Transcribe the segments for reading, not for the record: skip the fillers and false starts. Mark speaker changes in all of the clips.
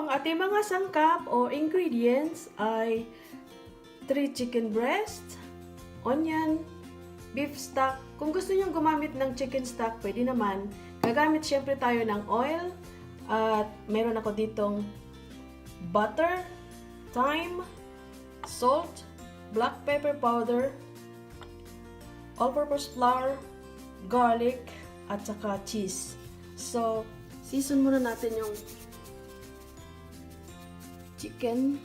Speaker 1: ang ating mga sangkap o ingredients ay 3 chicken breast, onion, beef stock. Kung gusto niyo gumamit ng chicken stock, pwede naman. Gagamit syempre tayo ng oil at meron ako ditong butter, thyme, salt, black pepper powder, all-purpose flour, garlic, at saka cheese. So, season muna natin yung chicken.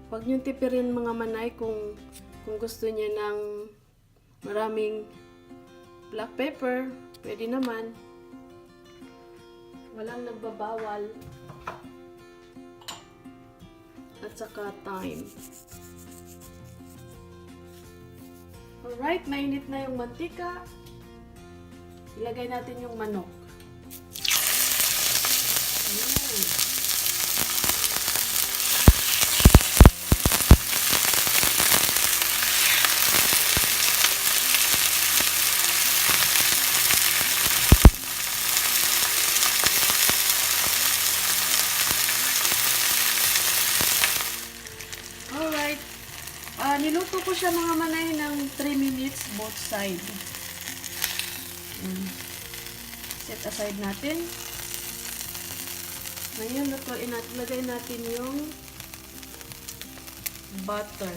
Speaker 1: Huwag niyong tipirin mga manay kung gusto niya ng maraming black pepper, pwede naman. Walang nagbabawal. At saka thyme. Alright, mainit na yung mantika. Ilagay natin yung manok. Ayan. Alright. Niluto ko siya mga manay ng 3 minutes both side. Set aside natin. Ngayon, lagay natin yung butter.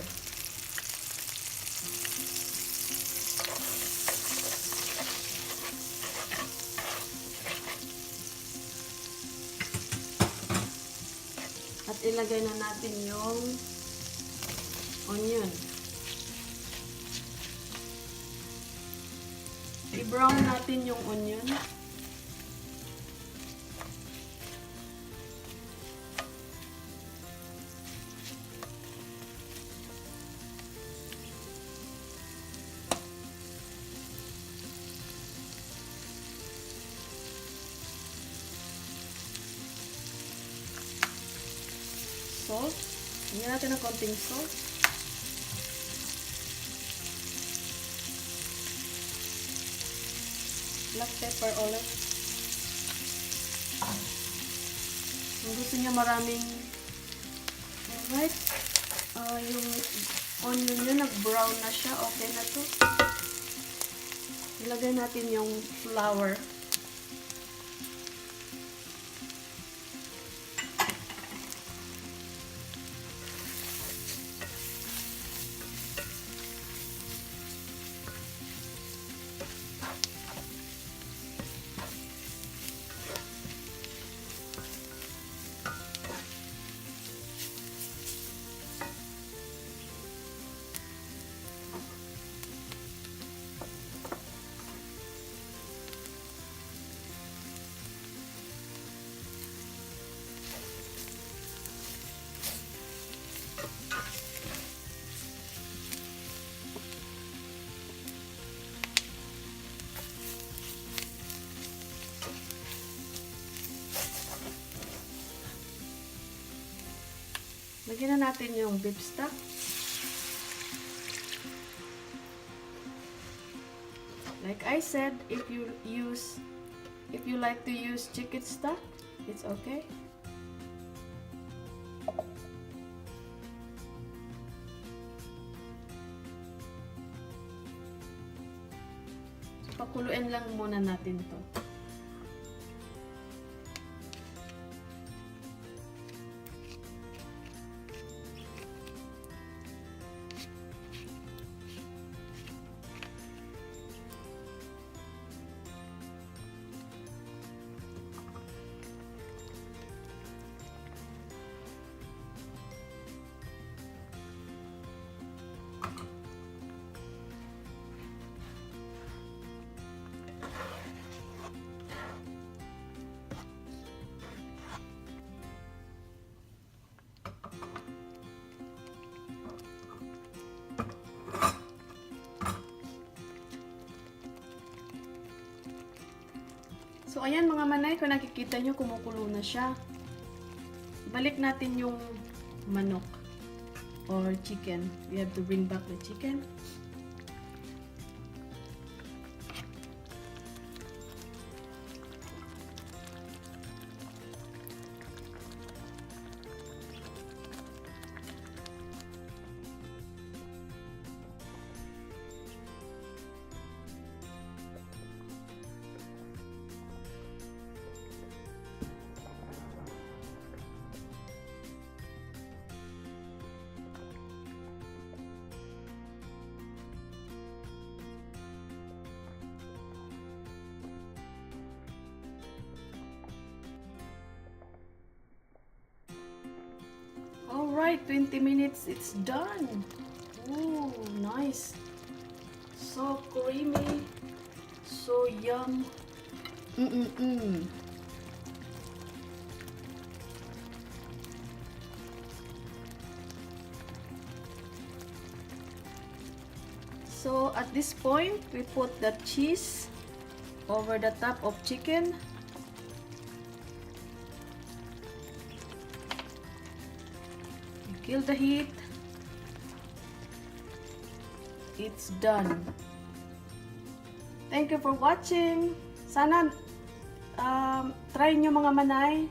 Speaker 1: At ilagay na natin yung onion. I-brown natin yung onion. Salt. Hingyan natin ng konting salt. Black pepper ulit. Kung gusto niya maraming, alright, yung onion nyo, nag-brown na siya, okay na to. Ilagay natin yung flour. Lagyan na natin yung beef stock. Like I said, if you like to use chicken stock, it's okay. So, pakuluin lang muna natin to. So, ayan mga manay, kung nakikita nyo, kumukulo na siya. balik natin yung manok or chicken. We have to bring back the chicken. Alright, 20 minutes, it's done. Ooh, nice. So creamy. So yum. So at this point, we put the cheese over the top of chicken. Kill the heat. It's done. Thank you for watching. Sana try nyo mga manay.